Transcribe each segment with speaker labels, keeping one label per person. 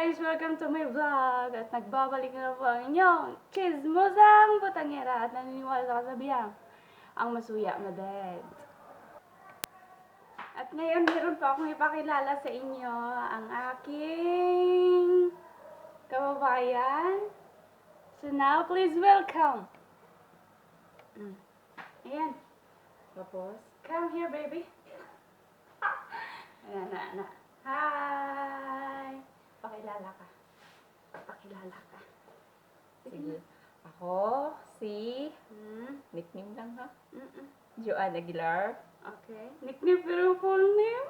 Speaker 1: guys! Welcome to my vlog! At nagbabalik na po ang inyong chismosang butangera at naniniwala sa kasabihan ang masuya maded. At ngayon meron pa akong ipakilala sa inyo ang aking kababayan. So now please welcome! Ayan.
Speaker 2: Tapos,
Speaker 1: Come here baby. Ayan na. Hi! Pakilala ka.
Speaker 2: sige. Ako, si... Nickname lang ha? Joanne Aguilar.
Speaker 1: Okay. Nickname pero full name?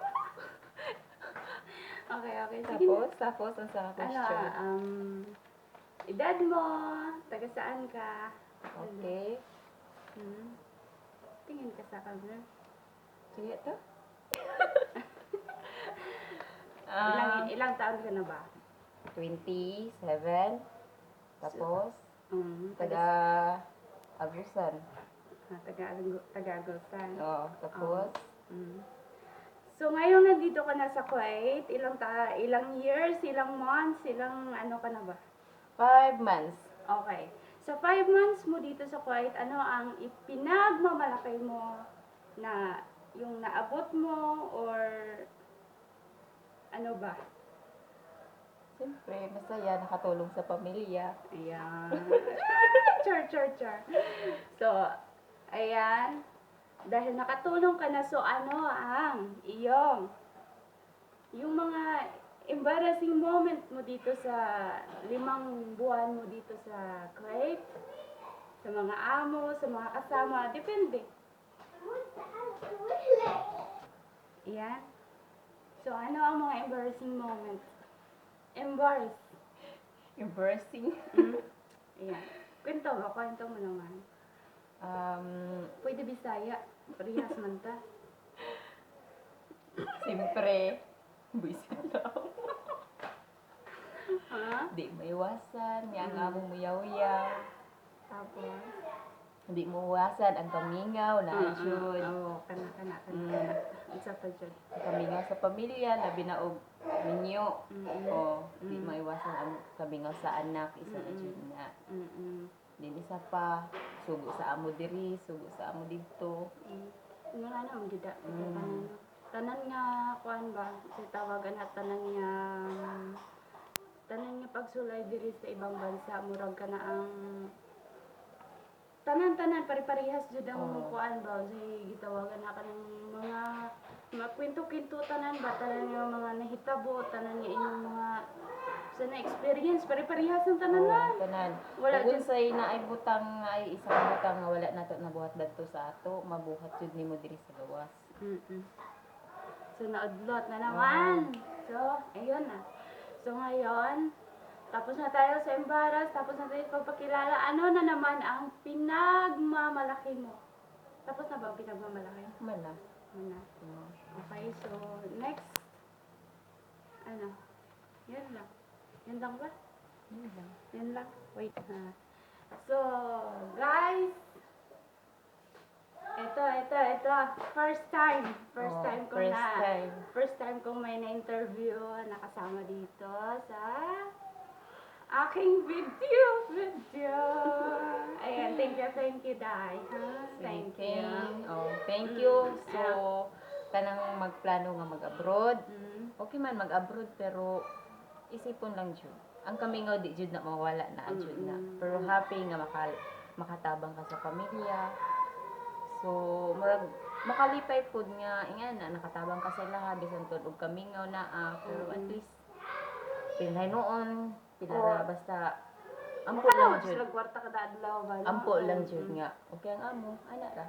Speaker 1: Okay. Sige.
Speaker 2: Tapos, ang sa
Speaker 1: Ano,
Speaker 2: question.
Speaker 1: edad mo, taga saan ka?
Speaker 2: Okay.
Speaker 1: Tingin ka sa camera.
Speaker 2: Sige to.
Speaker 1: Ilang taon ka na ba?
Speaker 2: 27. Tapos, taga Agusan.
Speaker 1: Taga-Agusan.
Speaker 2: Oo, tapos,
Speaker 1: So, ngayon nandito ka na sa Kuwait, ilang years, ilang months, ilang ano ka na ba?
Speaker 2: 5 months.
Speaker 1: Okay. Sa 5 months mo dito sa Kuwait, ano ang ipinagmamalaki mo na yung naabot mo or ano ba?
Speaker 2: Siyempre, masaya, nakatulong sa pamilya.
Speaker 1: Ayan. Char. So, ayan. Dahil nakatulong ka na, so ano ang yung mga embarrassing moment mo dito sa 5 buwan mo dito sa Kuwait, sa mga amo, sa mga kasama, depende. Ayan. So, ano ang mga embarrassing moments?
Speaker 2: Embarrassing.
Speaker 1: Ayan. Kwento mo naman. Pwede Bisaya. Parehas man ta.
Speaker 2: Siyempre, buisit lang.
Speaker 1: Ha?
Speaker 2: Di maiwasan, yang amo mo yaw-yaw.
Speaker 1: Tapos?
Speaker 2: Hindi mo iwasan ang kamingaw na asyod.
Speaker 1: Oo, kana. Isa pa dyan.
Speaker 2: Ang kamingaw sa pamilya, labi na og ninyo. O, di maiwasan ang kamingaw sa anak, isa na dyan na. Din isa pa, sugo sa amo diri, sugo sa amo dito.
Speaker 1: Nga na, gida. Tanan nga, kuan ba, sa tawagan at tanan nga pagsulay diri sa ibang bansa, murag ka na ang tanan pare-parehas jud ang kuan ba, say gitawagan na kanang mga kwento-kwento tanan ba, tanan nga mga nahitabo, tanan nga inyong mga sa na-experience, pare-parehas ang tanan na.
Speaker 2: Tanan.
Speaker 1: Wala
Speaker 2: Kung
Speaker 1: dyan.
Speaker 2: unsay naay butang ay isang butang nga wala nato nabuhat dadto sa ato, mabuhat jud nimo diri sa gawas.
Speaker 1: So, naudlot na naman. So, ayun na. So, ngayon, tapos na tayo sa embarrass, tapos na tayo sa pagpakilala. Ano na naman ang pinagmamalaki mo? Tapos na ba ang pinagmamalaki?
Speaker 2: Mana.
Speaker 1: Ano? Okay, so, next. Ano? Yan lang. Yan lang ba? Yan lang. Wait. So, guys, ito. First time kong may na-interview na kasama dito sa aking video. Ayan, thank you, Dai. Thank you.
Speaker 2: Thank you. So, kanang magplano nga mag-abroad. Okay man mag-abroad pero isipon lang jud. Ang kamingaw di jud na mawala na jud na. Pero happy nga makatabang ka sa pamilya. So, murag makalipay pud nga ingan na nakatabang ka sa lahat bisan tud og kamingaw na pero at least pinay noon pinara basta ampo lang jud.
Speaker 1: Sila kwarta kada adlaw ba?
Speaker 2: Ampo lang jud nga. Okay ang amo ana ra.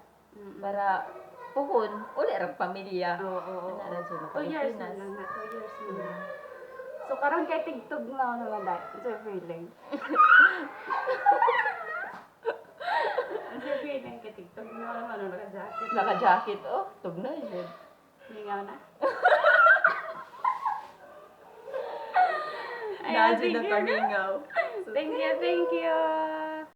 Speaker 2: Para puhon uli ra pamilya.
Speaker 1: Oo.
Speaker 2: Ana ra jud
Speaker 1: 2 years na lang. 2 years na lang. So, karon kay tigtog na naman dahil. It's a feeling. It's a feeling kay tigtog na naman. Naka-jacket.
Speaker 2: Naka-jacket tugna jud.
Speaker 1: Lingaw na.
Speaker 2: Na jud ang kamingaw.
Speaker 1: Thank you.